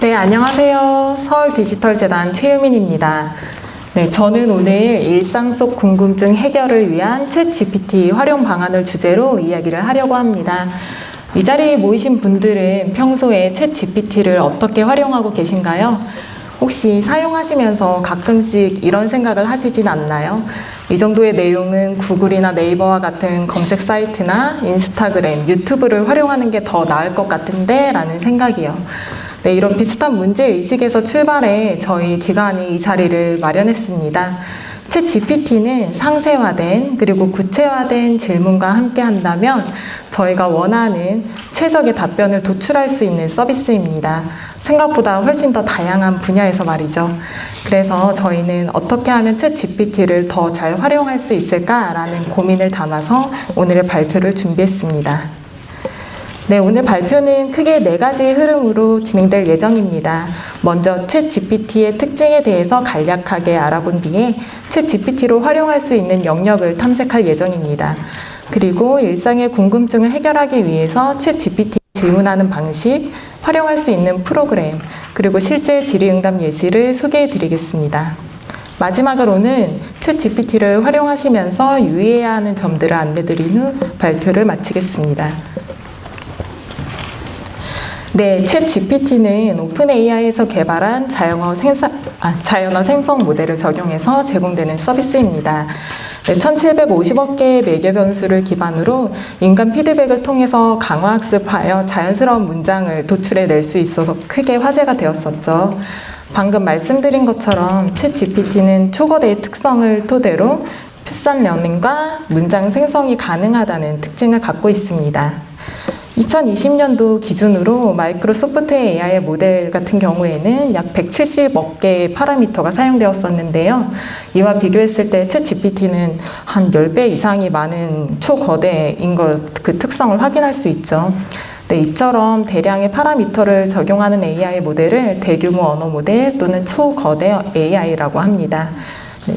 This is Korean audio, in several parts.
네, 안녕하세요. 서울디지털재단 최유민입니다. 네, 저는 오늘 일상 속 궁금증 해결을 위한 챗GPT 활용 방안을 주제로 이야기를 하려고 합니다. 이 자리에 모이신 분들은 평소에 챗GPT를 어떻게 활용하고 계신가요? 혹시 사용하시면서 가끔씩 이런 생각을 하시진 않나요? 이 정도의 내용은 구글이나 네이버와 같은 검색 사이트나 인스타그램, 유튜브를 활용하는 게 더 나을 것 같은데 라는 생각이요. 네, 이런 비슷한 문제의식에서 출발해 저희 기관이 이 자리를 마련했습니다. 챗GPT는 상세화된 그리고 구체화된 질문과 함께 한다면 저희가 원하는 최적의 답변을 도출할 수 있는 서비스입니다. 생각보다 훨씬 더 다양한 분야에서 말이죠. 그래서 저희는 어떻게 하면 챗GPT를 더 잘 활용할 수 있을까라는 고민을 담아서 오늘의 발표를 준비했습니다. 네, 오늘 발표는 크게 4가지의 흐름으로 진행될 예정입니다. 먼저 챗GPT의 특징에 대해서 간략하게 알아본 뒤에 챗GPT로 활용할 수 있는 영역을 탐색할 예정입니다. 그리고 일상의 궁금증을 해결하기 위해서 챗GPT 질문하는 방식, 활용할 수 있는 프로그램, 그리고 실제 질의응답 예시를 소개해 드리겠습니다. 마지막으로는 챗GPT를 활용하시면서 유의해야 하는 점들을 안내드린 후 발표를 마치겠습니다. 네, 챗GPT는 오픈AI에서 개발한 자연어 생성 모델을 적용해서 제공되는 서비스입니다. 네, 1750억 개의 매개 변수를 기반으로 인간 피드백을 통해서 강화학습하여 자연스러운 문장을 도출해낼 수 있어서 크게 화제가 되었었죠. 방금 말씀드린 것처럼 챗GPT는 초거대의 특성을 토대로 퓨전 러닝과 문장 생성이 가능하다는 특징을 갖고 있습니다. 2020년도 기준으로 마이크로소프트 AI 모델 같은 경우에는 약 170억 개의 파라미터가 사용되었었는데요. 이와 비교했을 때 챗GPT는 한 10배 이상이 많은 초거대인 그 특성을 확인할 수 있죠. 네, 이처럼 대량의 파라미터를 적용하는 AI 모델을 대규모 언어 모델 또는 초거대 AI라고 합니다. 네.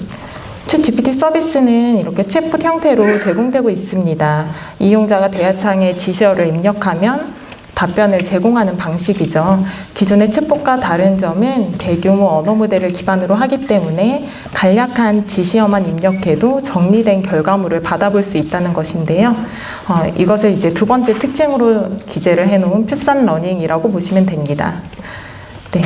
챗GPT 서비스는 이렇게 챗봇 형태로 제공되고 있습니다. 이용자가 대화창에 지시어를 입력하면 답변을 제공하는 방식이죠. 기존의 챗봇과 다른 점은 대규모 언어 모델을 기반으로 하기 때문에 간략한 지시어만 입력해도 정리된 결과물을 받아볼 수 있다는 것인데요. 이것을 이제 두 번째 특징으로 기재를 해놓은 퓨전 러닝이라고 보시면 됩니다. 네.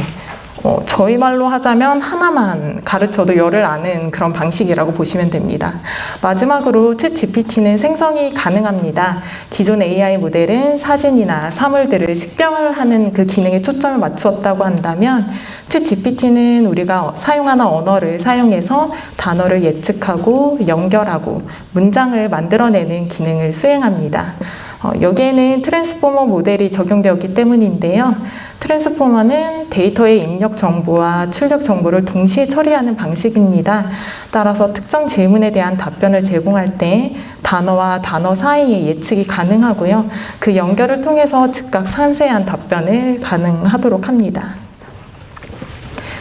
저희 말로 하자면 하나만 가르쳐도 열을 아는 그런 방식이라고 보시면 됩니다. 마지막으로 챗GPT는 생성이 가능합니다. 기존 AI 모델은 사진이나 사물들을 식별하는 그 기능에 초점을 맞추었다고 한다면 챗GPT는 우리가 사용하는 언어를 사용해서 단어를 예측하고 연결하고 문장을 만들어내는 기능을 수행합니다. 여기에는 트랜스포머 모델이 적용되었기 때문인데요. 트랜스포머는 데이터의 입력 정보와 출력 정보를 동시에 처리하는 방식입니다. 따라서 특정 질문에 대한 답변을 제공할 때 단어와 단어 사이에 예측이 가능하고요. 그 연결을 통해서 즉각 상세한 답변을 가능하도록 합니다.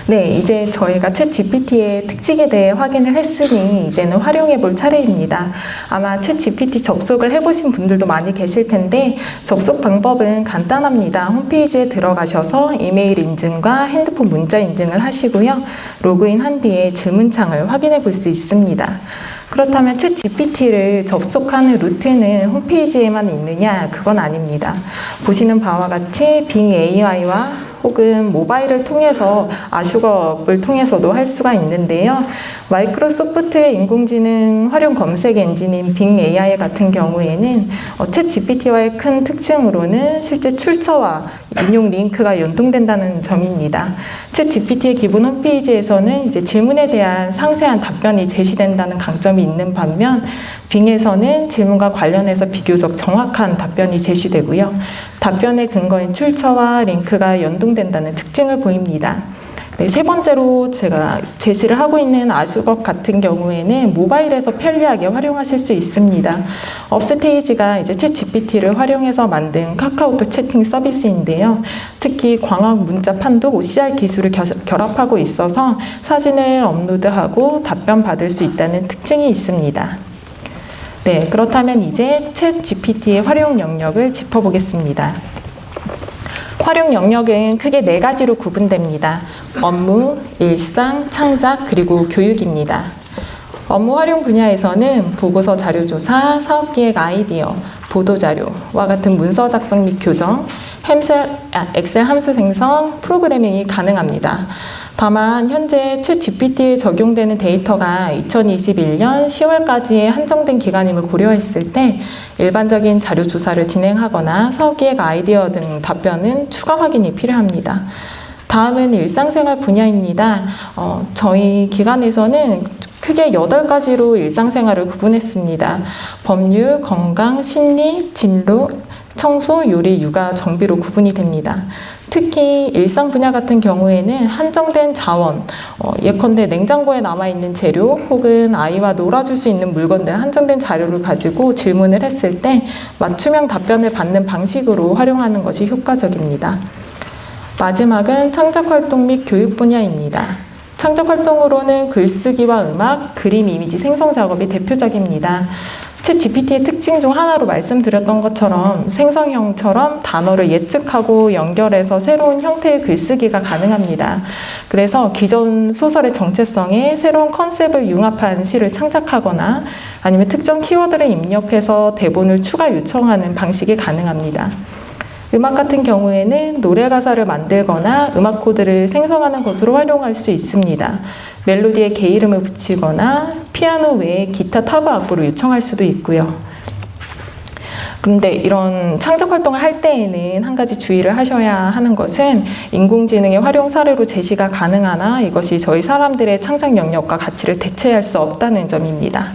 네, 이제 저희가 챗GPT의 특징에 대해 확인을 했으니 이제는 활용해 볼 차례입니다. 아마 챗GPT 접속을 해보신 분들도 많이 계실 텐데 접속 방법은 간단합니다. 홈페이지에 들어가셔서 이메일 인증과 핸드폰 문자 인증을 하시고요. 로그인한 뒤에 질문창을 확인해 볼 수 있습니다. 그렇다면 챗GPT를 접속하는 루트는 홈페이지에만 있느냐? 그건 아닙니다. 보시는 바와 같이 빙 AI와 혹은 모바일을 통해서 아슈거를 통해서도 할 수가 있는데요. 마이크로소프트의 인공지능 활용 검색 엔진인 빙 AI 같은 경우에는 챗GPT와의 큰 특징으로는 실제 출처와 인용 링크가 연동된다는 점입니다. 챗GPT의 기본 홈페이지에서는 이제 질문에 대한 상세한 답변이 제시된다는 강점이 있는 반면 빙에서는 질문과 관련해서 비교적 정확한 답변이 제시되고요. 답변의 근거인 출처와 링크가 연동된다는 특징을 보입니다. 네, 세 번째로 제가 제시를 하고 있는 아슈거 같은 경우에는 모바일에서 편리하게 활용하실 수 있습니다. 업스테이지가 이제 챗GPT를 활용해서 만든 카카오톡 채팅 서비스인데요. 특히 광학 문자 판독 OCR 기술을 결합하고 있어서 사진을 업로드하고 답변 받을 수 있다는 특징이 있습니다. 네, 그렇다면 이제 챗GPT의 활용 영역을 짚어보겠습니다. 활용 영역은 크게 4가지로 구분됩니다. 업무, 일상, 창작, 그리고 교육입니다. 업무 활용 분야에서는 보고서 자료조사, 사업기획 아이디어, 보도자료와 같은 문서 작성 및 교정, 엑셀 함수 생성, 프로그래밍이 가능합니다. 다만 현재 챗GPT에 적용되는 데이터가 2021년 10월까지의 한정된 기간임을 고려했을 때 일반적인 자료 조사를 진행하거나 사업기획 아이디어 등 답변은 추가 확인이 필요합니다. 다음은 일상생활 분야입니다. 저희 기관에서는 크게 8가지로 일상생활을 구분했습니다. 법률, 건강, 심리, 진로, 청소, 요리, 육아, 정비로 구분이 됩니다. 특히 일상 분야 같은 경우에는 한정된 자원, 예컨대 냉장고에 남아있는 재료 혹은 아이와 놀아줄 수 있는 물건들 한정된 자료를 가지고 질문을 했을 때 맞춤형 답변을 받는 방식으로 활용하는 것이 효과적입니다. 마지막은 창작활동 및 교육 분야입니다. 창작활동으로는 글쓰기와 음악, 그림, 이미지 생성 작업이 대표적입니다. 챗GPT의 특징 중 하나로 말씀드렸던 것처럼 생성형처럼 단어를 예측하고 연결해서 새로운 형태의 글쓰기가 가능합니다. 그래서 기존 소설의 정체성에 새로운 컨셉을 융합한 시를 창작하거나 아니면 특정 키워드를 입력해서 대본을 추가 요청하는 방식이 가능합니다. 음악 같은 경우에는 노래 가사를 만들거나 음악 코드를 생성하는 것으로 활용할 수 있습니다. 멜로디에 개 이름을 붙이거나 피아노 외에 기타, 타브 악보를 요청할 수도 있고요. 그런데 이런 창작 활동을 할 때에는 한 가지 주의를 하셔야 하는 것은 인공지능의 활용 사례로 제시가 가능하나 이것이 저희 사람들의 창작 영역과 가치를 대체할 수 없다는 점입니다.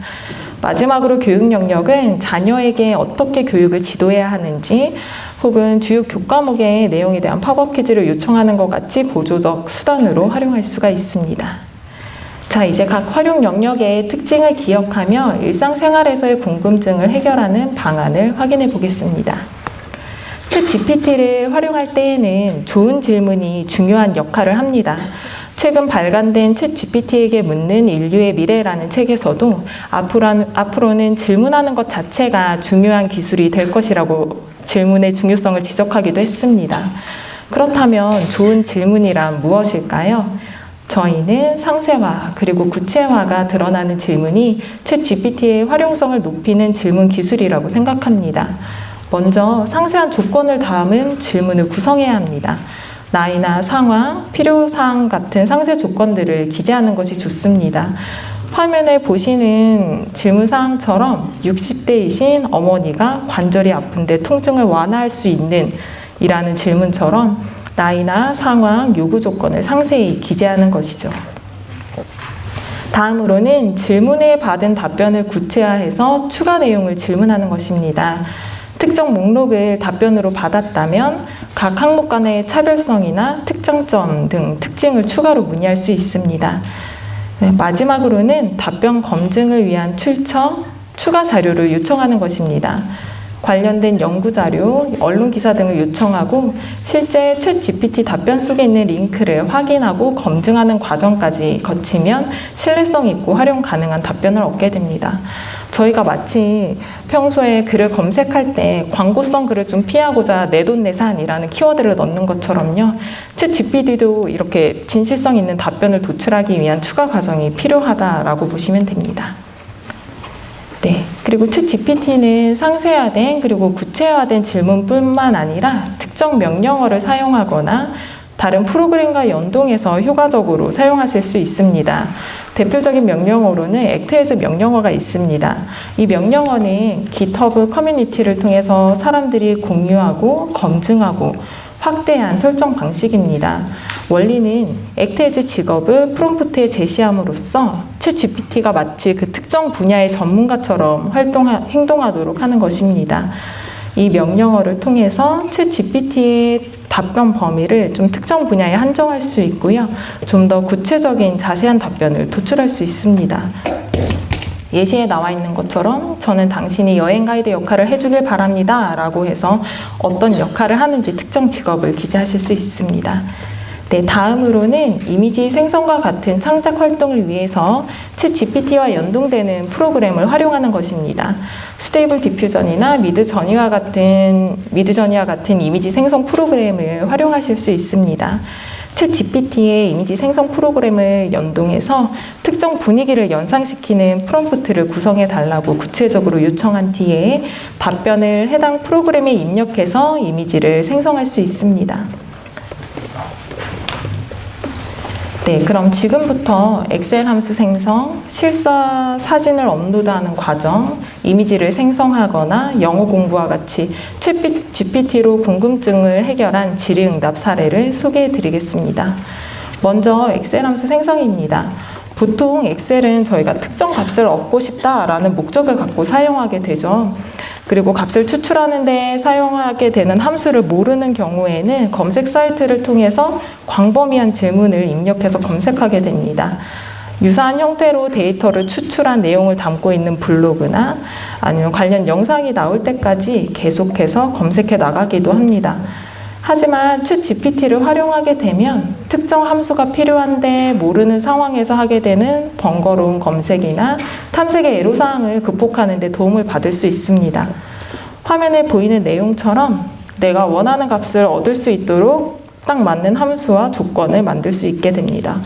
마지막으로 교육 영역은 자녀에게 어떻게 교육을 지도해야 하는지 혹은 주요 교과목의 내용에 대한 팝업 퀴즈를 요청하는 것 같이 보조적 수단으로 활용할 수가 있습니다. 자, 이제 각 활용 영역의 특징을 기억하며 일상생활에서의 궁금증을 해결하는 방안을 확인해 보겠습니다. 챗GPT를 활용할 때에는 좋은 질문이 중요한 역할을 합니다. 최근 발간된 챗GPT에게 묻는 인류의 미래라는 책에서도 앞으로는 질문하는 것 자체가 중요한 기술이 될 것이라고 질문의 중요성을 지적하기도 했습니다. 그렇다면 좋은 질문이란 무엇일까요? 저희는 상세화 그리고 구체화가 드러나는 질문이 챗GPT의 활용성을 높이는 질문 기술이라고 생각합니다. 먼저 상세한 조건을 담은 질문을 구성해야 합니다. 나이나 상황, 필요사항 같은 상세 조건들을 기재하는 것이 좋습니다. 화면에 보시는 질문사항처럼 60대이신 어머니가 관절이 아픈데 통증을 완화할 수 있는 이라는 질문처럼 나이나 상황, 요구 조건을 상세히 기재하는 것이죠. 다음으로는 질문에 받은 답변을 구체화해서 추가 내용을 질문하는 것입니다. 특정 목록을 답변으로 받았다면 각 항목 간의 차별성이나 특장점 등 특징을 추가로 문의할 수 있습니다. 마지막으로는 답변 검증을 위한 출처, 추가 자료를 요청하는 것입니다. 관련된 연구자료, 언론기사 등을 요청하고 실제 챗GPT 답변 속에 있는 링크를 확인하고 검증하는 과정까지 거치면 신뢰성 있고 활용 가능한 답변을 얻게 됩니다. 저희가 마치 평소에 글을 검색할 때 광고성 글을 좀 피하고자 내돈내산이라는 키워드를 넣는 것처럼요. 챗GPT도 이렇게 진실성 있는 답변을 도출하기 위한 추가 과정이 필요하다라고 보시면 됩니다. 네, 그리고 챗GPT는 상세화된 그리고 구체화된 질문뿐만 아니라 특정 명령어를 사용하거나 다른 프로그램과 연동해서 효과적으로 사용하실 수 있습니다. 대표적인 명령어로는 액트에즈 명령어가 있습니다. 이 명령어는 GitHub 커뮤니티를 통해서 사람들이 공유하고 검증하고 확대한 설정 방식입니다. 원리는 액트에즈 직업을 프롬프트에 제시함으로써 챗GPT가 마치 그 특정 분야의 전문가처럼 행동하도록 하는 것입니다. 이 명령어를 통해서 챗GPT의 답변 범위를 좀 특정 분야에 한정할 수 있고요. 좀 더 구체적인 자세한 답변을 도출할 수 있습니다. 예시에 나와 있는 것처럼 저는 당신이 여행 가이드 역할을 해주길 바랍니다 라고 해서 어떤 역할을 하는지 특정 직업을 기재하실 수 있습니다. 네, 다음으로는 이미지 생성과 같은 창작 활동을 위해서 챗 GPT와 연동되는 프로그램을 활용하는 것입니다. 스테이블 디퓨전이나 미드저니와 같은 이미지 생성 프로그램을 활용하실 수 있습니다. 챗 GPT의 이미지 생성 프로그램을 연동해서 특정 분위기를 연상시키는 프롬프트를 구성해 달라고 구체적으로 요청한 뒤에 답변을 해당 프로그램에 입력해서 이미지를 생성할 수 있습니다. 네, 그럼 지금부터 엑셀 함수 생성, 실사 사진을 업로드하는 과정, 이미지를 생성하거나 영어 공부와 같이 챗 GPT로 궁금증을 해결한 질의응답 사례를 소개해 드리겠습니다. 먼저 엑셀 함수 생성입니다. 보통 엑셀은 저희가 특정 값을 얻고 싶다라는 목적을 갖고 사용하게 되죠. 그리고 값을 추출하는 데 사용하게 되는 함수를 모르는 경우에는 검색 사이트를 통해서 광범위한 질문을 입력해서 검색하게 됩니다. 유사한 형태로 데이터를 추출한 내용을 담고 있는 블로그나 아니면 관련 영상이 나올 때까지 계속해서 검색해 나가기도 합니다. 하지만 챗 GPT를 활용하게 되면 특정 함수가 필요한데 모르는 상황에서 하게 되는 번거로운 검색이나 탐색의 애로사항을 극복하는 데 도움을 받을 수 있습니다. 화면에 보이는 내용처럼 내가 원하는 값을 얻을 수 있도록 딱 맞는 함수와 조건을 만들 수 있게 됩니다.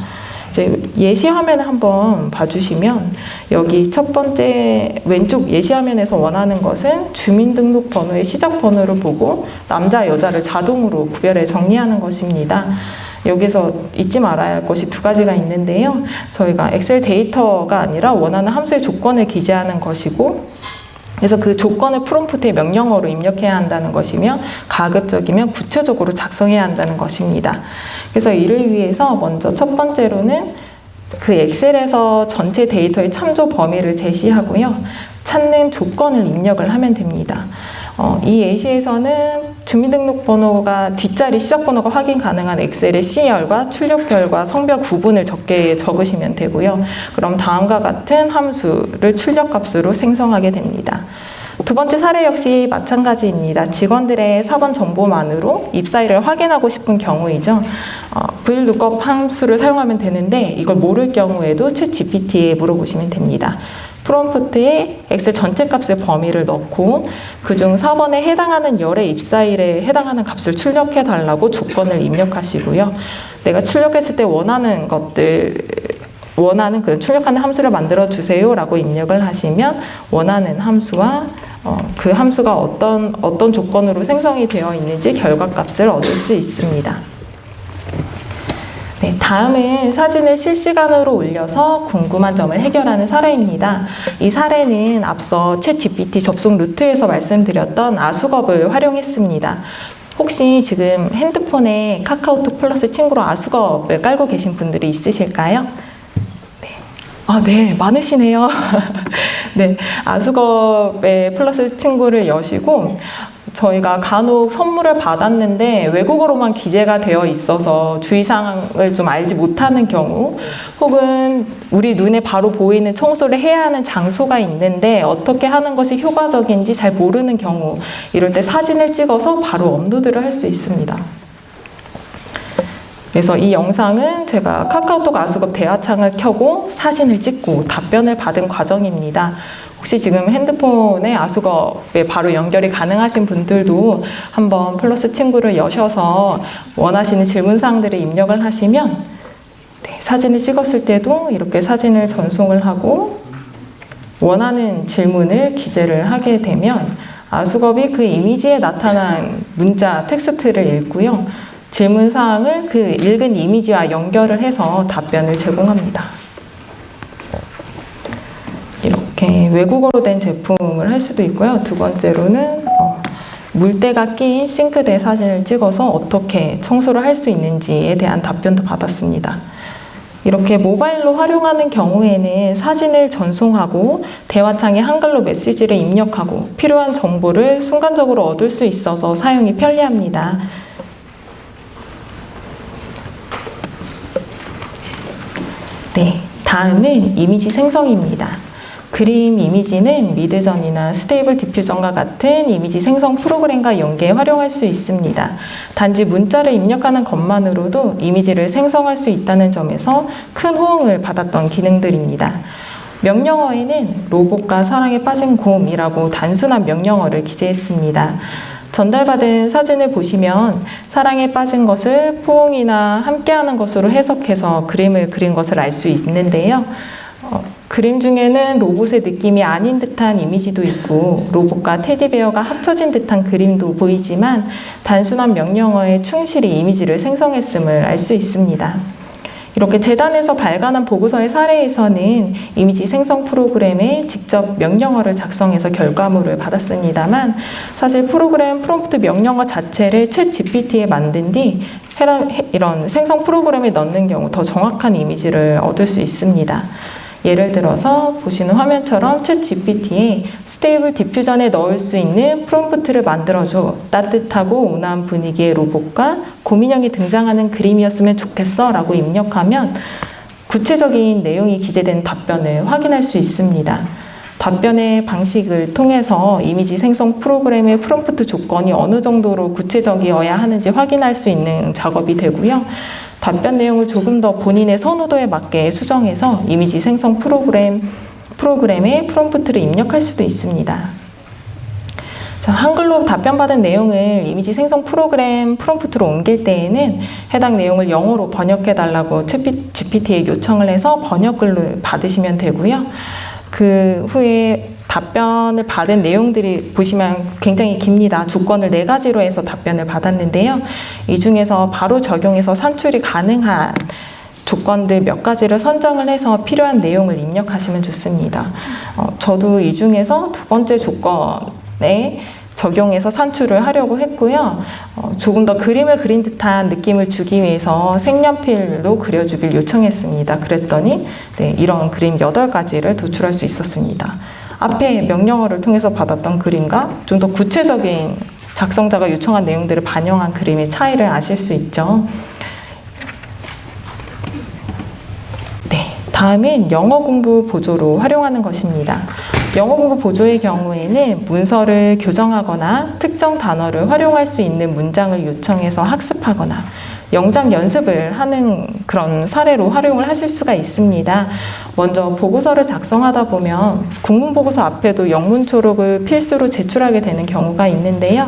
이제 예시 화면을 한번 봐주시면 여기 첫 번째 왼쪽 예시 화면에서 원하는 것은 주민등록번호의 시작번호를 보고 남자, 여자를 자동으로 구별해 정리하는 것입니다. 여기서 잊지 말아야 할 것이 두 가지가 있는데요. 저희가 엑셀 데이터가 아니라 원하는 함수의 조건을 기재하는 것이고 그래서 그 조건을 프롬프트에 명령어로 입력해야 한다는 것이며 가급적이면 구체적으로 작성해야 한다는 것입니다. 그래서 이를 위해서 먼저 첫 번째로는 그 엑셀에서 전체 데이터의 참조 범위를 제시하고요. 찾는 조건을 입력을 하면 됩니다. 이 예시에서는 주민등록번호가 뒷자리 시작번호가 확인 가능한 엑셀의 C열과 출력별과 성별 구분을 적으시면 되고요. 그럼 다음과 같은 함수를 출력값으로 생성하게 됩니다. 두 번째 사례 역시 마찬가지입니다. 직원들의 사번 정보만으로 입사일을 확인하고 싶은 경우이죠. VLOOKUP 함수를 사용하면 되는데 이걸 모를 경우에도 챗 GPT에 물어보시면 됩니다. 프롬프트에 엑셀 전체 값의 범위를 넣고 그중 4번에 해당하는 열의 입사일에 해당하는 값을 출력해 달라고 조건을 입력하시고요. 내가 출력했을 때 원하는 그런 출력하는 함수를 만들어 주세요 라고 입력을 하시면 원하는 함수와 그 함수가 어떤 조건으로 생성이 되어 있는지 결과값을 얻을 수 있습니다. 네, 다음은 사진을 실시간으로 올려서 궁금한 점을 해결하는 사례입니다. 이 사례는 앞서 챗 GPT 접속 루트에서 말씀드렸던 아수겁을 활용했습니다. 혹시 지금 핸드폰에 카카오톡 플러스 친구로 아수겁을 깔고 계신 분들이 있으실까요? 네, 많으시네요. 네, 아수겁의 플러스 친구를 여시고 저희가 간혹 선물을 받았는데 외국어로만 기재가 되어 있어서 주의사항을 좀 알지 못하는 경우 혹은 우리 눈에 바로 보이는 청소를 해야 하는 장소가 있는데 어떻게 하는 것이 효과적인지 잘 모르는 경우 이럴 때 사진을 찍어서 바로 업로드를 할 수 있습니다. 그래서 이 영상은 제가 카카오톡 아수겁 대화창을 켜고 사진을 찍고 답변을 받은 과정입니다. 혹시 지금 핸드폰에 아수겁에 바로 연결이 가능하신 분들도 한번 플러스 친구를 여셔서 원하시는 질문사항들을 입력을 하시면 사진을 찍었을 때도 이렇게 사진을 전송을 하고 원하는 질문을 기재를 하게 되면 아수겁이 그 이미지에 나타난 문자, 텍스트를 읽고요. 질문사항을 그 읽은 이미지와 연결을 해서 답변을 제공합니다. 이렇게 외국어로 된 제품을 할 수도 있고요. 두 번째로는 물때가 낀 싱크대 사진을 찍어서 어떻게 청소를 할 수 있는지에 대한 답변도 받았습니다. 이렇게 모바일로 활용하는 경우에는 사진을 전송하고 대화창에 한글로 메시지를 입력하고 필요한 정보를 순간적으로 얻을 수 있어서 사용이 편리합니다. 네, 다음은 이미지 생성입니다. 그림 이미지는 미드전이나 스테이블 디퓨전과 같은 이미지 생성 프로그램과 연계해 활용할 수 있습니다. 단지 문자를 입력하는 것만으로도 이미지를 생성할 수 있다는 점에서 큰 호응을 받았던 기능들입니다. 명령어에는 로봇과 사랑에 빠진 곰이라고 단순한 명령어를 기재했습니다. 전달받은 사진을 보시면 사랑에 빠진 것을 포옹이나 함께하는 것으로 해석해서 그림을 그린 것을 알 수 있는데요. 그림 중에는 로봇의 느낌이 아닌 듯한 이미지도 있고 로봇과 테디베어가 합쳐진 듯한 그림도 보이지만 단순한 명령어에 충실히 이미지를 생성했음을 알 수 있습니다. 이렇게 재단에서 발간한 보고서의 사례에서는 이미지 생성 프로그램에 직접 명령어를 작성해서 결과물을 받았습니다만 사실 프로그램 프롬프트 명령어 자체를 챗 GPT에 만든 뒤 이런 생성 프로그램에 넣는 경우 더 정확한 이미지를 얻을 수 있습니다. 예를 들어서 보시는 화면처럼 챗 GPT에 스테이블 디퓨전에 넣을 수 있는 프롬프트를 만들어줘. 따뜻하고 온화한 분위기의 로봇과 곰인형이 등장하는 그림이었으면 좋겠어 라고 입력하면 구체적인 내용이 기재된 답변을 확인할 수 있습니다. 답변의 방식을 통해서 이미지 생성 프로그램의 프롬프트 조건이 어느 정도로 구체적이어야 하는지 확인할 수 있는 작업이 되고요. 답변 내용을 조금 더 본인의 선호도에 맞게 수정해서 이미지 생성 프로그램에 프롬프트를 입력할 수도 있습니다. 자, 한글로 답변받은 내용을 이미지 생성 프로그램 프롬프트로 옮길 때에는 해당 내용을 영어로 번역해달라고 챗 GPT에 요청을 해서 번역글로 받으시면 되고요. 그 후에 답변을 받은 내용들이 보시면 굉장히 깁니다. 조건을 4가지로 해서 답변을 받았는데요. 이 중에서 바로 적용해서 산출이 가능한 조건들 몇 가지를 선정을 해서 필요한 내용을 입력하시면 좋습니다. 저도 이 중에서 2번째 조건에 적용해서 산출을 하려고 했고요. 조금 더 그림을 그린 듯한 느낌을 주기 위해서 색연필로 그려주길 요청했습니다. 그랬더니 이런 그림 8가지를 도출할 수 있었습니다. 앞에 명령어를 통해서 받았던 그림과 좀 더 구체적인 작성자가 요청한 내용들을 반영한 그림의 차이를 아실 수 있죠. 다음은 영어 공부 보조로 활용하는 것입니다. 영어 공부 보조의 경우에는 문서를 교정하거나 특정 단어를 활용할 수 있는 문장을 요청해서 학습하거나 영작 연습을 하는 그런 사례로 활용을 하실 수가 있습니다. 먼저 보고서를 작성하다 보면 국문보고서 앞에도 영문 초록을 필수로 제출하게 되는 경우가 있는데요.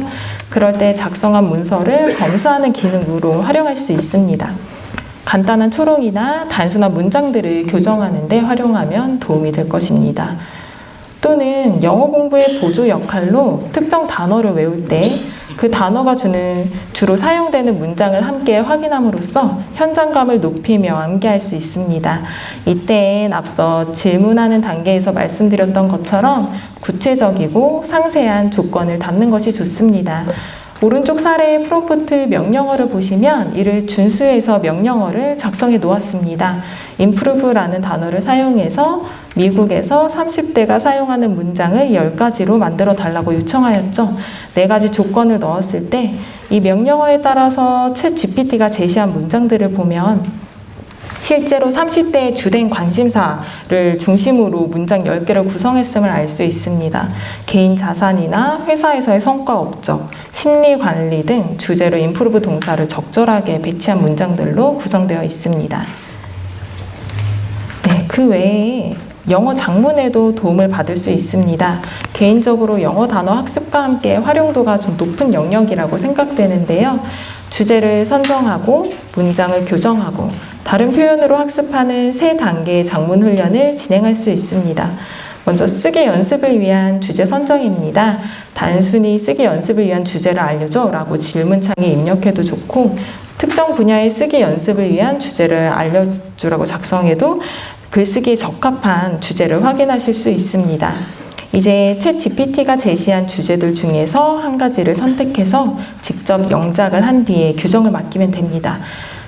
그럴 때 작성한 문서를 검수하는 기능으로 활용할 수 있습니다. 간단한 초록이나 단순한 문장들을 교정하는 데 활용하면 도움이 될 것입니다. 또는 영어 공부의 보조 역할로 특정 단어를 외울 때 그 단어가 주로 사용되는 문장을 함께 확인함으로써 현장감을 높이며 암기할 수 있습니다. 이때엔 앞서 질문하는 단계에서 말씀드렸던 것처럼 구체적이고 상세한 조건을 담는 것이 좋습니다. 오른쪽 사례의 프롬프트 명령어를 보시면 이를 준수해서 명령어를 작성해 놓았습니다. improve라는 단어를 사용해서 미국에서 30대가 사용하는 문장을 10가지로 만들어 달라고 요청하였죠. 4가지 조건을 넣었을 때 이 명령어에 따라서 챗 GPT가 제시한 문장들을 보면 실제로 30대의 주된 관심사를 중심으로 문장 10개를 구성했음을 알 수 있습니다. 개인 자산이나 회사에서의 성과 업적, 심리 관리 등 주제로 improve 동사를 적절하게 배치한 문장들로 구성되어 있습니다. 그 외에 영어 작문에도 도움을 받을 수 있습니다. 개인적으로 영어 단어 학습과 함께 활용도가 좀 높은 영역이라고 생각되는데요. 주제를 선정하고 문장을 교정하고 다른 표현으로 학습하는 3단계의 작문 훈련을 진행할 수 있습니다. 먼저 쓰기 연습을 위한 주제 선정입니다. 단순히 쓰기 연습을 위한 주제를 알려줘 라고 질문창에 입력해도 좋고 특정 분야의 쓰기 연습을 위한 주제를 알려주라고 작성해도 글쓰기에 적합한 주제를 확인하실 수 있습니다. 이제 챗 GPT가 제시한 주제들 중에서 한 가지를 선택해서 직접 영작을 한 뒤에 교정을 맡기면 됩니다.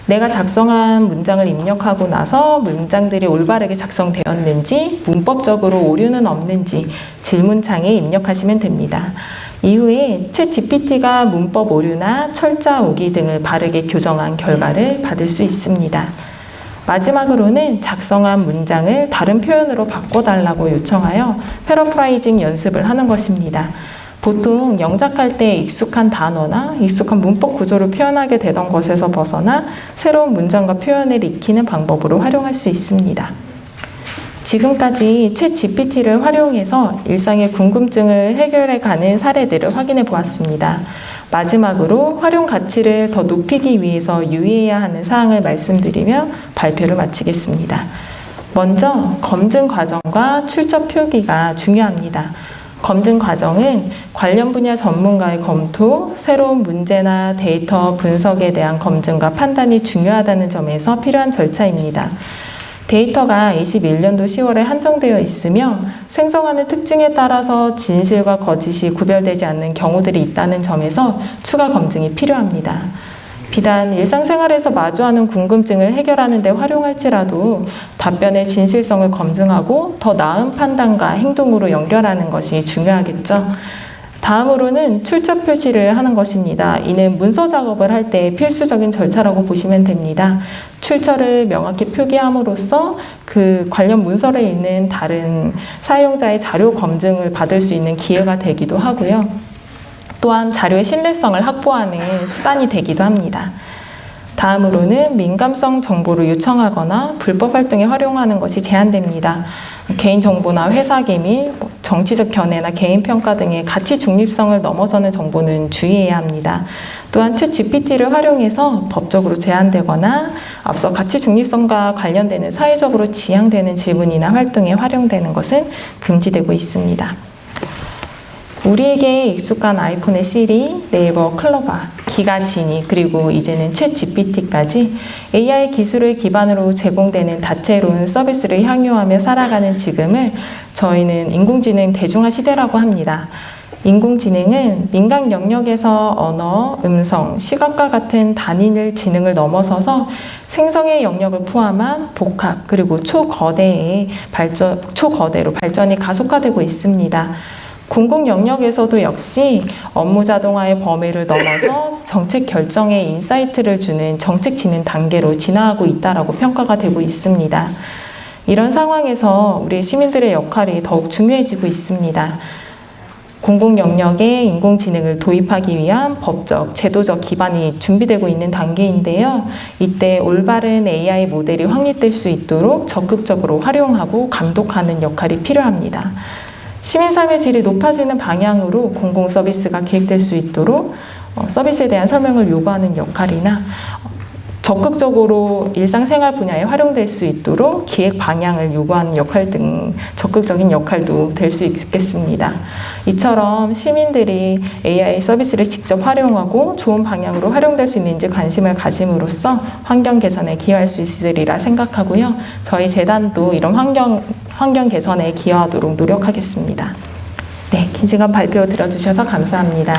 내가 작성한 문장을 입력하고 나서 문장들이 올바르게 작성되었는지, 문법적으로 오류는 없는지 질문창에 입력하시면 됩니다. 이후에 챗 GPT가 문법 오류나 철자 오기 등을 바르게 교정한 결과를 받을 수 있습니다. 마지막으로는 작성한 문장을 다른 표현으로 바꿔달라고 요청하여 패러프라이징 연습을 하는 것입니다. 보통 영작할 때 익숙한 단어나 익숙한 문법 구조를 표현하게 되던 것에서 벗어나 새로운 문장과 표현을 익히는 방법으로 활용할 수 있습니다. 지금까지 챗 GPT를 활용해서 일상의 궁금증을 해결해가는 사례들을 확인해 보았습니다. 마지막으로 활용 가치를 더 높이기 위해서 유의해야 하는 사항을 말씀드리며 발표를 마치겠습니다. 먼저 검증 과정과 출처 표기가 중요합니다. 검증 과정은 관련 분야 전문가의 검토, 새로운 문제나 데이터 분석에 대한 검증과 판단이 중요하다는 점에서 필요한 절차입니다. 데이터가 21년도 10월에 한정되어 있으며 생성하는 특징에 따라서 진실과 거짓이 구별되지 않는 경우들이 있다는 점에서 추가 검증이 필요합니다. 비단 일상생활에서 마주하는 궁금증을 해결하는 데 활용할지라도 답변의 진실성을 검증하고 더 나은 판단과 행동으로 연결하는 것이 중요하겠죠. 다음으로는 출처 표시를 하는 것입니다. 이는 문서 작업을 할 때 필수적인 절차라고 보시면 됩니다. 출처를 명확히 표기함으로써 그 관련 문서를 읽는 다른 사용자의 자료 검증을 받을 수 있는 기회가 되기도 하고요. 또한 자료의 신뢰성을 확보하는 수단이 되기도 합니다. 다음으로는 민감성 정보를 요청하거나 불법 활동에 활용하는 것이 제한됩니다. 개인정보나 회사 기밀, 정치적 견해나 개인평가 등의 가치 중립성을 넘어서는 정보는 주의해야 합니다. 또한 챗 GPT를 활용해서 법적으로 제한되거나 앞서 가치 중립성과 관련되는 사회적으로 지향되는 질문이나 활동에 활용되는 것은 금지되고 있습니다. 우리에게 익숙한 아이폰의 시리, 네이버 클로버, 기가 지니, 그리고 이제는 챗 GPT까지 AI 기술을 기반으로 제공되는 다채로운 서비스를 향유하며 살아가는 지금을 저희는 인공지능 대중화 시대라고 합니다. 인공지능은 민간 영역에서 언어, 음성, 시각과 같은 단일 지능을 넘어서서 생성의 영역을 포함한 복합, 그리고 초거대로 발전이 가속화되고 있습니다. 공공 영역에서도 역시 업무 자동화의 범위를 넘어서 정책 결정에 인사이트를 주는 정책 진행 단계로 진화하고 있다라고 평가가 되고 있습니다. 이런 상황에서 우리 시민들의 역할이 더욱 중요해지고 있습니다. 공공 영역에 인공지능을 도입하기 위한 법적, 제도적 기반이 준비되고 있는 단계인데요. 이때 올바른 AI 모델이 확립될 수 있도록 적극적으로 활용하고 감독하는 역할이 필요합니다. 시민 삶의 질이 높아지는 방향으로 공공 서비스가 기획될 수 있도록 서비스에 대한 설명을 요구하는 역할이나 적극적으로 일상생활 분야에 활용될 수 있도록 기획 방향을 요구하는 역할 등 적극적인 역할도 될 수 있겠습니다. 이처럼 시민들이 AI 서비스를 직접 활용하고 좋은 방향으로 활용될 수 있는지 관심을 가짐으로써 환경 개선에 기여할 수 있으리라 생각하고요. 저희 재단도 이런 환경 개선에 기여하도록 노력하겠습니다. 네, 긴 시간 발표 들어주셔서 감사합니다.